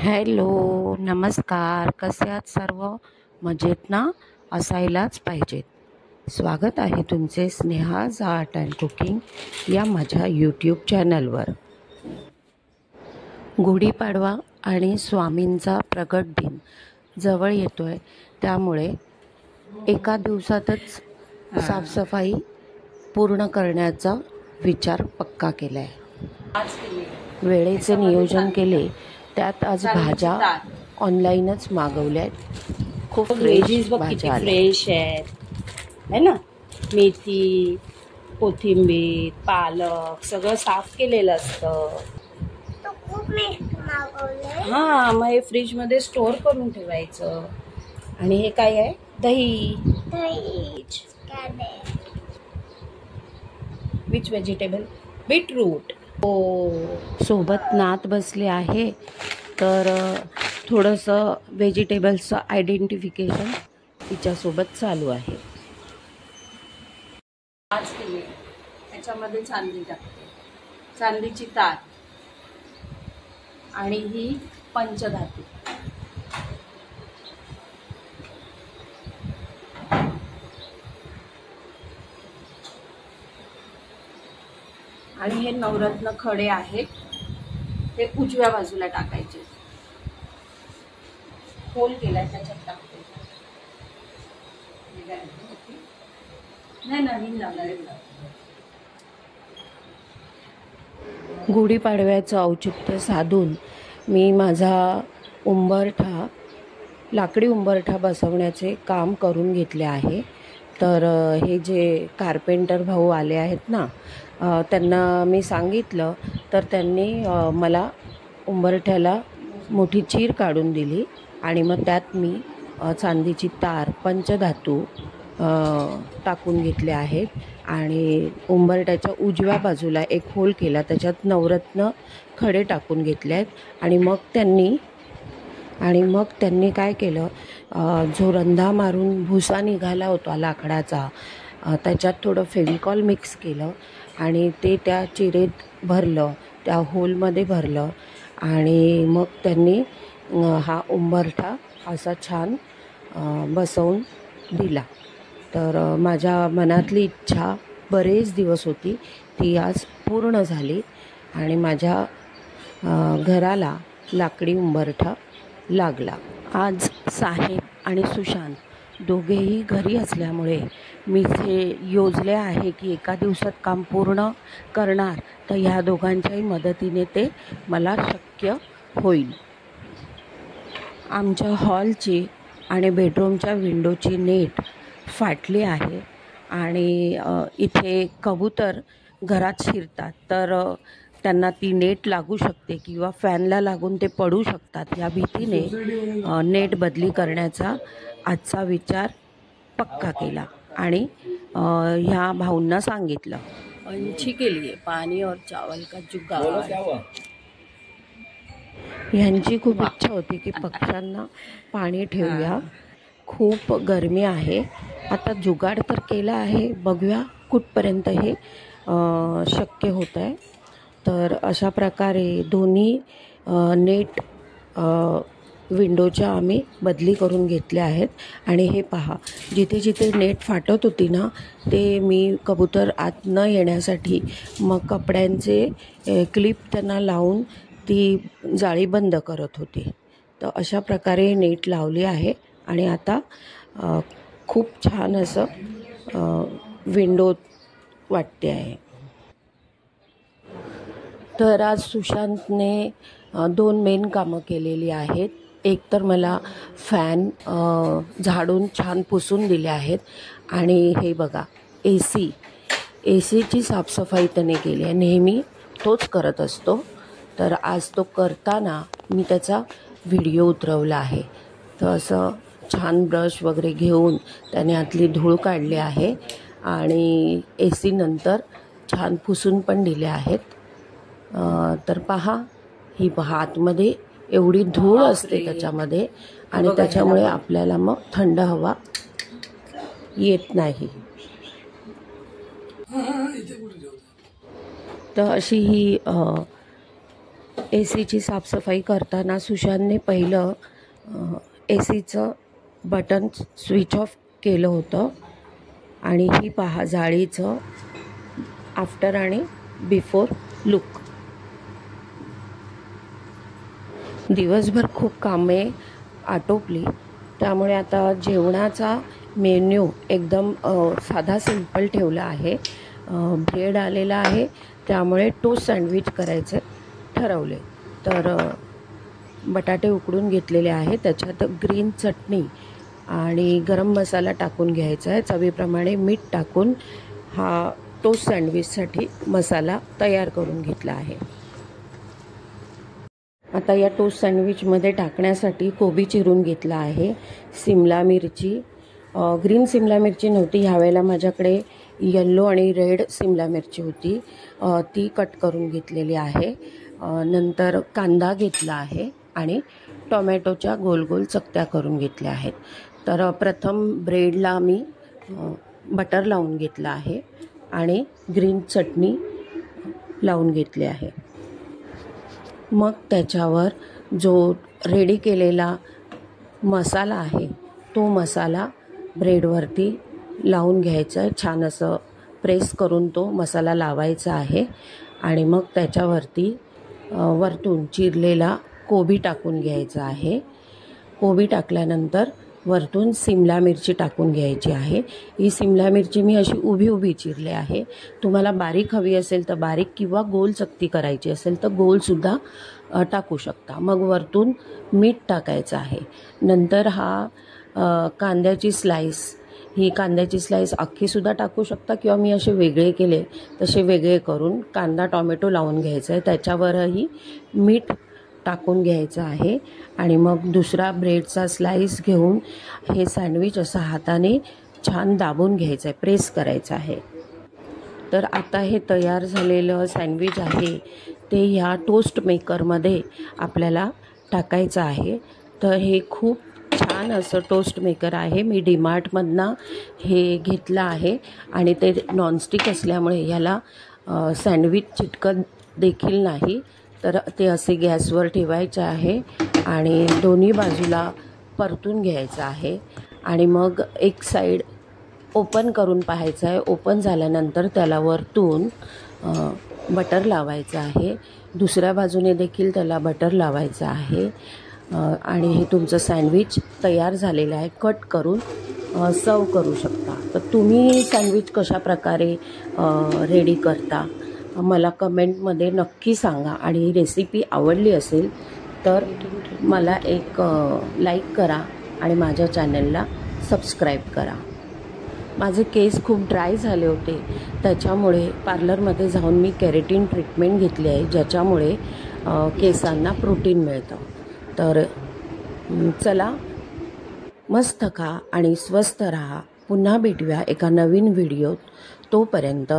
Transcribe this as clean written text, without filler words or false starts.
Hello, नमस्कार. कसे आहात सर्व? मजेत ना? असायलाच पाहिजेत. स्वागत आहे तुमचे स्नेहाज आर्ट अँड कुकिंग या माझ्या यूट्यूब चॅनलवर. गुढीपाडवा आणि स्वामींचा प्रगट दिन जवळ येतोय, त्यामुळे एका दिवसातच साफसफाई पूर्ण करण्याचा विचार पक्का केला आहे. वेळेचे नियोजन केले. त्यात आज भाज्या ऑनलाईनच मागवल्या आहेत. खूप व्हेजीज फ्रेश बघ किती भाज्या आल्या. फ्रेश आहेत है ना. मेथी, कोथिंबीर, पालक सगळं साफ केलेलं असतं. हा, मग हे फ्रीज मध्ये स्टोर करून ठेवायचं. आणि हे काय आहे? दही. Which vegetable? बीटरूट. सोबत नात बसले आहे, तर थोडंसं व्हेजिटेबल्सचं आयडेंटिफिकेशन तिच्यासोबत चालू आहे. आज केली त्याच्यामध्ये चांदी टाकते, चांदीची ताट. आणि ही पंचधातू. आणि हे नवरत्न खडे आहेत, ते उजव्या बाजूला टाकायचे. होल केलाय त्याच्यात टाकते. नाही, नवीन लावणार. गुढीपाडव्याचं औचित्य साधून मी माझा उंबरठा, लाकडी उंबरठा बसवण्याचे काम करून घेतले आहे. तर हे जे कार्पेंटर भाऊ आले आहेत ना, त्यांना मी सांगितलं, तर त्यांनी मला उंबरठ्याला मोठी चीर काढून दिली. आणि मग त्यात मी चांदीची तार, पंचधातू टाकून घेतले आहेत. आणि उंबरठ्याच्या उजव्या बाजूला एक होल केला, त्याच्यात नवरत्न खडे टाकून घेतले आहेत. आणि मग त्यांनी काय केलं, जो रंधा मारून भुसा निघाला होता लाकडाचा, त्याच्यात थोडं फेविकॉल मिक्स केलं आणि ते त्या चिरेत भरलं, त्या होलमध्ये भरलं. आणि मग त्यांनी हा उंबरठा असा छान बसवून दिला. तर माझ्या मनातली इच्छा बरेच दिवस होती, ती आज पूर्ण झाली. आणि माझ्या घराला लाकडी उंबरठा लागला. आज साहेब आणि सुशांत दोघेही घरी असल्यामुळे मी जे योजले आहे की एका दिवसात काम पूर्ण करणार, तर ह्या दोघांच्याही मदतीने ते मला शक्य होईल. आमच्या हॉलची आणि बेडरूमच्या विंडोची नेट फाटली आहे. आणि इथे कबूतर घरात शिरतात, तर त्यांना ती नेट लागू शकते किंवा फॅनला लागून ते पडू शकतात. या भीतीने नेट बदली करण्याचा आजचा विचार पक्का केला. आणि ह्या भाऊंना सांगितलं. पंछी के लिए पानी और चावल का जुगाड़. ह्यांची खूप इच्छा होती की पक्ष्यांना पाणी ठेवूया, खूप गरमी आहे. आता जुगाड तर केला आहे, बघूया कुठपर्यंत हे शक्य होत आहे. तर अशा प्रकारे दोन्ही नेट विंडोच्या आम्ही बदली करून घेतल्या आहेत. आणि हे पहा, जिथे जिथे नेट फाटत होती ना, ते मी कबूतर आत न येण्यासाठी मग कपड्यांचे क्लिप त्यांना लावून ती जाळी बंद करत होते. तर अशा प्रकारे नेट लावली आहे. आणि आता खूप छान असं विंडो वाटते आहे. तर आज सुशांतने 2 मेन कामं केलेली आहेत. एक तर मला फॅन झाडून छान पुसून दिले आहेत. आणि हे बघा, एसीची साफसफाई त्याने केली आहे. नेहमी तोच करत असतो, तर आज तो करताना मी त्याचा व्हिडिओ उतरवला आहे. तर असं छान ब्रश वगैरे घेऊन त्याने आतली धूळ काढली आहे. आणि एसी नंतर छान पुसून पण दिले आहेत. तर पहा, ही पहा, आतमध्ये एवढी धूळ असते त्याच्यामध्ये, आणि त्याच्यामुळे आपल्याला मग थंड हवा येत नाही. तर अशी ही एसीची साफसफाई करताना सुशांतने पहिलं एसीचं बटन स्विच ऑफ केलं होतं आणि ही पहा जाळीचं आफ्टर आणि बिफोर लुक. दिवसभर खूप कामे आटोपली, त्यामुळे आता जेवणाचा मेन्यू एकदम साधा सिंपल ठेवला आहे. ब्रेड आलेला आहे, त्यामुळे टोस्ट सँडविच करायचे ठरवले. तर बटाटे उकडून घेतलेले आहे, त्याच्यात ग्रीन चटणी आणि गरम मसाला टाकून घ्यायचा आहे. चवीप्रमाणे मीठ टाकून हा टोस्ट सँडविचसाठी मसाला तयार करून घेतला आहे. आता या टोस्ट सँडविचमध्ये टाकण्यासाठी कोबी चिरून घेतला आहे. सिमला मिरची, ग्रीन सिमला मिरची नव्हती ह्यावेळेला, माझ्याकडे येल्लो आणि रेड सिमला मिरची होती, ती कट करून घेतलेली आहे. नंतर कांदा घेतला आहे आणि टोमॅटोच्या गोल गोल चकत्या करून घेतल्या आहेत. तर प्रथम ब्रेडला मी बटर लावून घेतलं आहे आणि ग्रीन चटणी लावून घेतली आहे. मग त्याच्यावर जो रेडी केलेला मसाला आहे तो मसाला ब्रेडवरती लावून घ्यायचा आहे. छान असं प्रेस करून तो मसाला लावायचा आहे आणि मग त्याच्यावरती वरतून चिरलेला कोबी टाकून घ्यायचा आहे. कोबी टाकल्यानंतर वरतून सिमला मिरची टाकून घ्यायची आहे. ही सिमला मिरची मी अशी उभी उभी चिरली आहे. तुम्हाला बारीक हवी असेल तर बारीक, किंवा गोल चकती करायची असेल तर गोलसुद्धा टाकू शकता. मग वरतून मीठ टाकायचं आहे. नंतर हा कांद्याची स्लाईस, ही कांद्याची स्लाईस अख्खीसुद्धा टाकू शकता, किंवा मी असे वेगळे केले तसे वेगळे करून कांदा टोमॅटो लावून घ्यायचा आहे. त्याच्यावरही मीठ टाकून घ्यायचं आहे आणि मग दुसरा ब्रेडचा स्लाईस घेऊन हे सँडविच असं हाताने छान दाबून घ्यायचं आहे, प्रेस करायचं आहे. तर आता हे तयार झालेलं सँडविच आहे ते ह्या टोस्ट मेकरमध्ये आपल्याला टाकायचं आहे. तर हे खूप छान असं टोस्ट मेकर आहे. मी डीमार्टमधनं हे घेतलं आहे आणि ते नॉनस्टिक असल्यामुळे ह्याला सँडविच चिटकत देखील नाही. तर ते असे गॅसवर ठेवायचे आहे आणि दोन्ही बाजूला परतून घ्यायचं आहे आणि मग एक साईड ओपन करून पाहायचं आहे. ओपन झाल्यानंतर त्याला वरतून बटर लावायचं आहे. दुसऱ्या बाजूने देखील त्याला बटर लावायचं आहे आणि हे तुमचं सँडविच तयार झालेलं आहे. कट करून सर्व करू शकता. तर तुम्ही सँडविच कशा प्रकारे रेडी करता मला कमेंटमध्ये नक्की सांगा आणि रेसिपी आवडली असेल तर मला एक लाईक करा आणि माझ्या चॅनलला सबस्क्राईब करा. माझे केस खूप ड्राय झाले होते, त्याच्यामुळे पार्लरमध्ये जाऊन मी केराटिन ट्रीटमेंट घेतली आहे, ज्याच्यामुळे केसांना प्रोटीन मिळतं. तर चला, मस्त खा आणि स्वस्थ राहा. पुन्हा भेटूया एका नवीन व्हिडिओत. तोपर्यंत